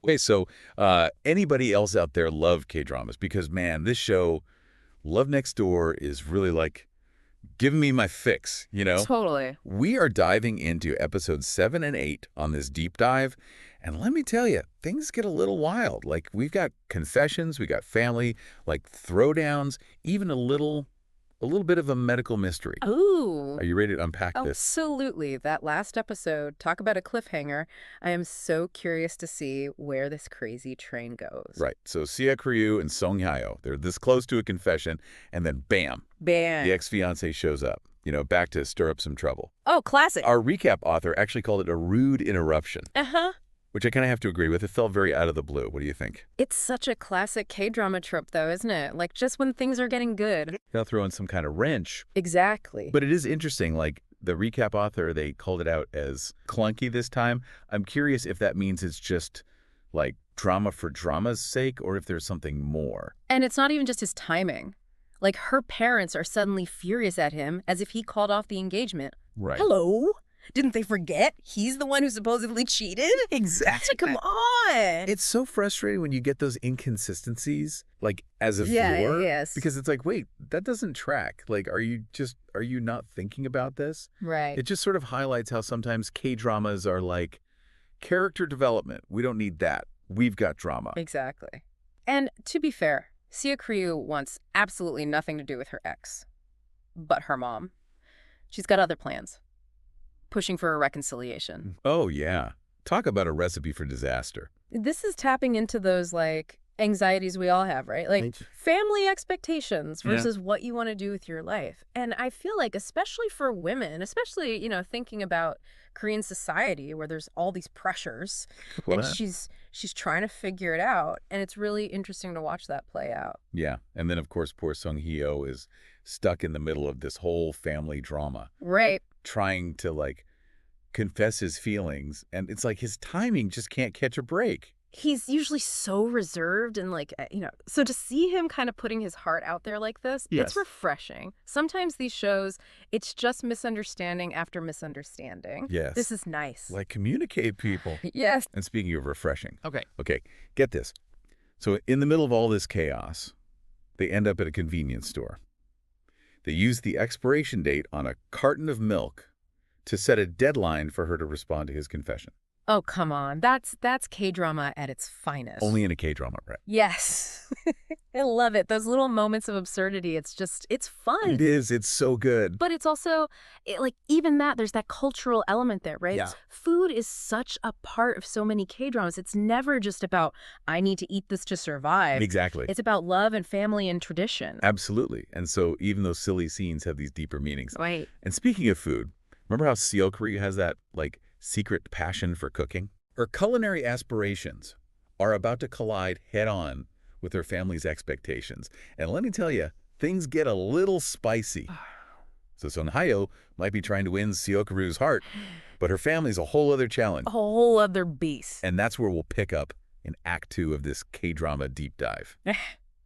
Okay, so anybody else out there love K-dramas? Because, man, this show, Love Next Door, is really like giving me my fix, you know? Totally. We are diving into episodes 7 and 8 on this deep dive, and let me tell you, things get a little wild. Like, we've got confessions, we got family, like throwdowns, even a little bit of a medical mystery. Ooh. Are you ready to unpack this? Absolutely. That last episode, talk about a cliffhanger. I am so curious to see where this crazy train goes. Right. So Seok-ryu and Seung-hyo, they're this close to a confession, and then bam, Bam. the ex-fiancé shows up, back to stir up some trouble. Oh, classic. Our recap author actually called it a rude interruption, Uh-huh. which I kind of have to agree with. It felt very out of the blue. What do you think? It's such a classic K-drama trope, though, isn't it? Like, just when things are getting good. Gotta throw in some kind of wrench. Exactly. But it is interesting, like, the recap author, they called it out as clunky this time. I'm curious if that means it's just, like, drama for drama's sake, or if there's something more. And it's not even just his timing. Like, her parents are suddenly furious at him as if he called off the engagement. Right. Hello? Didn't they forget? He's the one who supposedly cheated? Exactly. Come on. It's so frustrating when you get those inconsistencies, like, as a Yeah, viewer. yes. Because it's like, wait, that doesn't track. Like, are you not thinking about this? Right. It just sort of highlights how sometimes K-dramas are like character development. We don't need that. We've got drama. Exactly. And to be fair, Seok-ryu wants absolutely nothing to do with her ex. But her mom. She's got other plans. Pushing for a reconciliation. Oh, yeah. Talk about a recipe for disaster. This is tapping into those, like, anxieties we all have, right? Like, family expectations versus what you want to do with your life. And I feel like, especially for women, especially, thinking about Korean society where there's all these pressures, and she's trying to figure it out. And it's really interesting to watch that play out. Yeah. And then, of course, poor Seung-hyo is stuck in the middle of this whole family drama. Right. Trying to, like, confess his feelings. And it's like his timing just can't catch a break. He's usually so reserved and, like, so to see him kind of putting his heart out there like this, it's refreshing. Sometimes these shows, it's just misunderstanding after misunderstanding. Yes. This is nice. Like, communicate, people. Yes. And speaking of refreshing. Okay, get this. So in the middle of all this chaos, they end up at a convenience store. They use the expiration date on a carton of milk to set a deadline for her to respond to his confession. Oh, come on. That's K-drama at its finest. Only in a K-drama, right? Yes. I love it. Those little moments of absurdity. It's fun. It is. It's so good. But it's also, like, even that, there's that cultural element there, right? Yeah. Food is such a part of so many K-dramas. It's never just about, I need to eat this to survive. Exactly. It's about love and family and tradition. Absolutely. And so even those silly scenes have these deeper meanings. Right. And speaking of food, remember how Seok-ryu has that, like, secret passion for cooking? Her culinary aspirations are about to collide head-on with her family's expectations. And let me tell you, things get a little spicy. So Seung-hyo might be trying to win Seok-ryu's heart, but her family's a whole other challenge. A whole other beast. And that's where we'll pick up in Act 2 of this K-drama deep dive.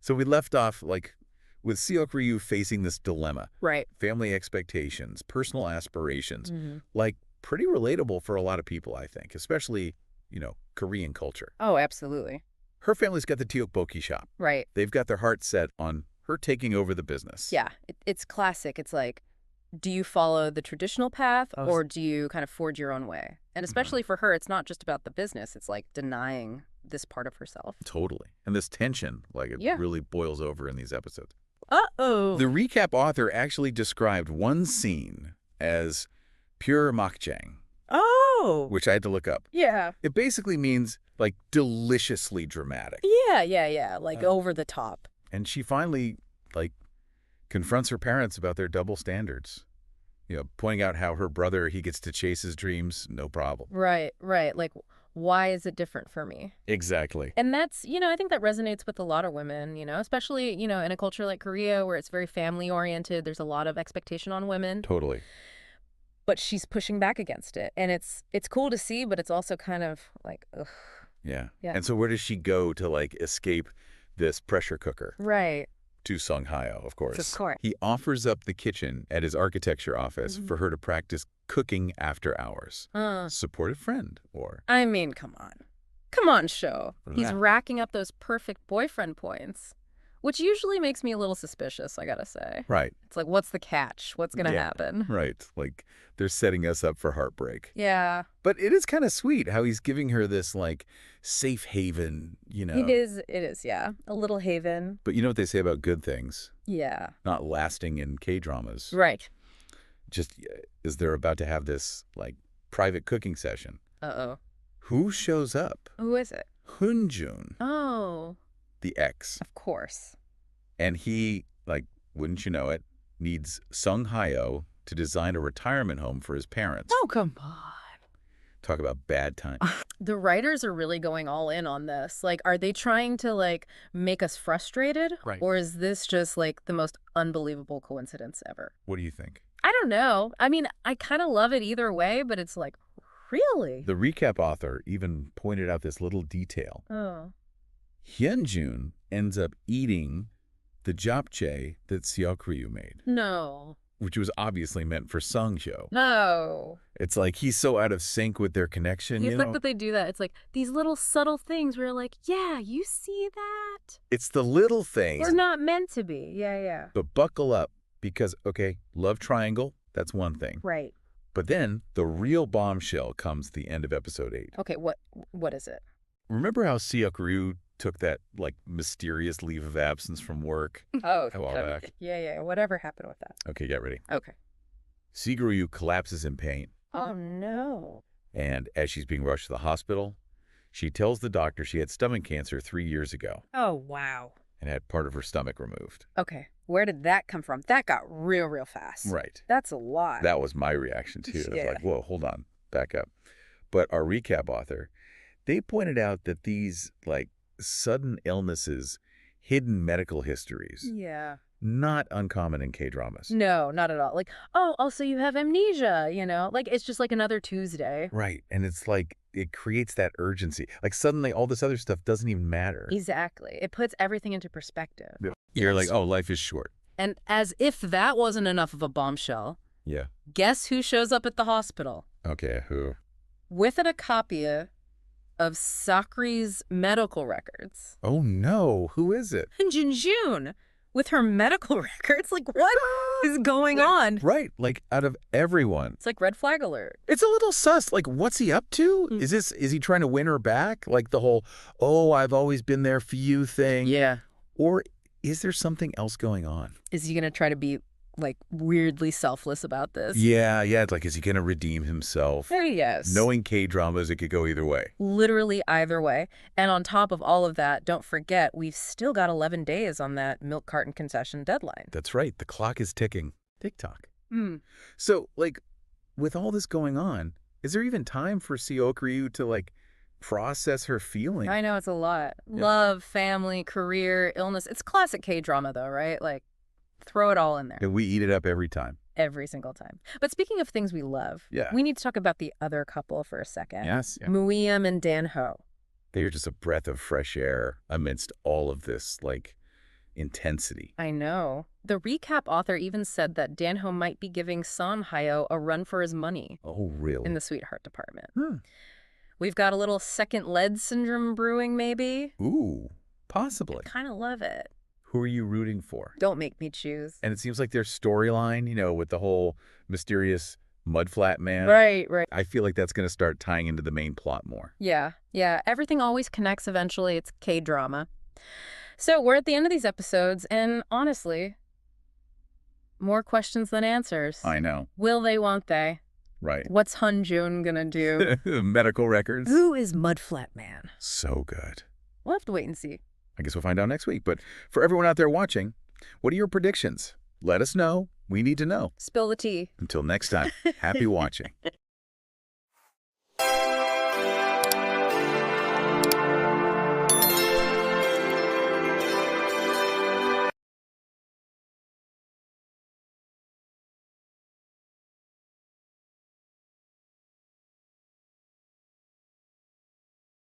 So we left off, like, with Seok-ryu facing this dilemma. Right. Family expectations, personal aspirations, like, pretty relatable for a lot of people, I think, especially, Korean culture. Oh, absolutely. Her family's got the tteokbokki shop. Right. They've got their heart set on her taking over the business. Yeah, it's classic. It's like, do you follow the traditional path or do you kind of forge your own way? And especially for her, it's not just about the business. It's like denying this part of herself. Totally. And this tension, like, it really boils over in these episodes. Uh-oh. The recap author actually described one scene as pure makjang. Oh. Which I had to look up. Yeah. It basically means, like, deliciously dramatic. Yeah. Like over the top. And she finally, like, confronts her parents about their double standards. Pointing out how her brother, he gets to chase his dreams, no problem. Right. Like, why is it different for me? Exactly. And that's, I think that resonates with a lot of women, especially, in a culture like Korea where it's very family-oriented. There's a lot of expectation on women. Totally. But she's pushing back against it. And it's cool to see, but it's also kind of like, ugh. Yeah. And so where does she go to, like, escape this pressure cooker? Right. To Seung-hyo, of course. Of course. He offers up the kitchen at his architecture office for her to practice cooking after hours. Supportive friend, or... I mean, come on. Come on, show. He's racking up those perfect boyfriend points, which usually makes me a little suspicious, I gotta say. Right. It's like, what's the catch? What's gonna happen? Right. Like, they're setting us up for heartbreak. Yeah. But it is kind of sweet how he's giving her this, like, safe haven, you know. It is, yeah. A little haven. But you know what they say about good things? Yeah. Not lasting in K-dramas. Right. Just as they're about to have this, like, private cooking session. Uh-oh. Who shows up? Who is it? Hyun-joon. Oh. The ex. Of course. And he, like, wouldn't you know it, needs Seung-hyo to design a retirement home for his parents. Oh, come on. Talk about bad time. The writers are really going all in on this. Like, are they trying to, like, make us frustrated? Right. Or is this just, like, the most unbelievable coincidence ever? What do you think? I don't know. I mean, I kind of love it either way, but it's like, really? The recap author even pointed out this little detail. Oh. Hyun-joon ends up eating the japchae that Seok-ryu made. No. Which was obviously meant for Seung-hyo. No. It's like he's so out of sync with their connection, The you fact know? that they do that, it's like these little subtle things where you're like, yeah, you see that? It's the little things. It's not meant to be. Yeah, yeah. But buckle up because, okay, love triangle, that's one thing. Right. But then the real bombshell comes at the end of episode 8. Okay, what is it? Remember how Seok-ryu took that, like, mysterious leave of absence from work? Oh, A while back. Yeah. Whatever happened with that? Okay, get ready. Okay. Seok-ryu collapses in pain. Oh, no. And as she's being rushed to the hospital, she tells the doctor she had stomach cancer 3 years ago Oh, wow. and had part of her stomach removed. Okay. Where did that come from? That got real fast. Right. That's a lot. That was my reaction, too. I was Yeah. like, whoa, hold on, back up. But our recap author, they pointed out that these, like, sudden illnesses, hidden medical histories, Yeah. not uncommon in K-dramas. No, not at all. Like, oh, also you have amnesia, you know? Like, it's just like another Tuesday. Right. And it's like, it creates that urgency. Like, suddenly all this other stuff doesn't even matter. Exactly. It puts everything into perspective. Yeah. You're like, oh, life is short. And as if that wasn't enough of a bombshell, Yeah. guess who shows up at the hospital? Okay, who? With a copy of Seok-ryu's medical records. Oh, no. Who is it? Hyun-joon with her medical records. Like, what is going on? Right. Like, out of everyone. It's like red flag alert. It's a little sus. Like, what's he up to? Is he trying to win her back? Like the whole, oh, I've always been there for you thing? Yeah. Or is there something else going on? Is he going to try to be, like, weirdly selfless about this? Yeah. It's like, is he going to redeem himself? Yes. Knowing K-dramas, it could go either way. Literally either way. And on top of all of that, don't forget, we've still got 11 days on that milk carton concession deadline. That's right. The clock is ticking. Tick-tock. Hmm. So, like, with all this going on, is there even time for Seok-ryu to, like, process her feelings? I know it's a lot. Yeah. Love, family, career, illness. It's classic K-drama, though, right? Like, throw it all in there. And we eat it up every time. Every single time. But speaking of things we love, Yeah. we need to talk about the other couple for a second. Yes. Yeah. Muiyam and Dan-ho. They're just a breath of fresh air amidst all of this, like, intensity. I know. The recap author even said that Dan-ho might be giving Seung-hyo a run for his money Oh, really? in the sweetheart department. Hmm. We've got a little second lead syndrome brewing, maybe. Ooh, possibly. I kind of love it. Who are you rooting for? Don't make me choose. And it seems like their storyline, you know, with the whole mysterious mudflat man. Right. I feel like that's going to start tying into the main plot more. Yeah. Everything always connects eventually. It's K-drama. So we're at the end of these episodes, and honestly, more questions than answers. I know. Will they, won't they? Right. What's Hyun-joon gonna do? Medical records. Who is Mudflat Man? So good. We'll have to wait and see. I guess we'll find out next week. But for everyone out there watching, what are your predictions? Let us know. We need to know. Spill the tea. Until next time, happy watching.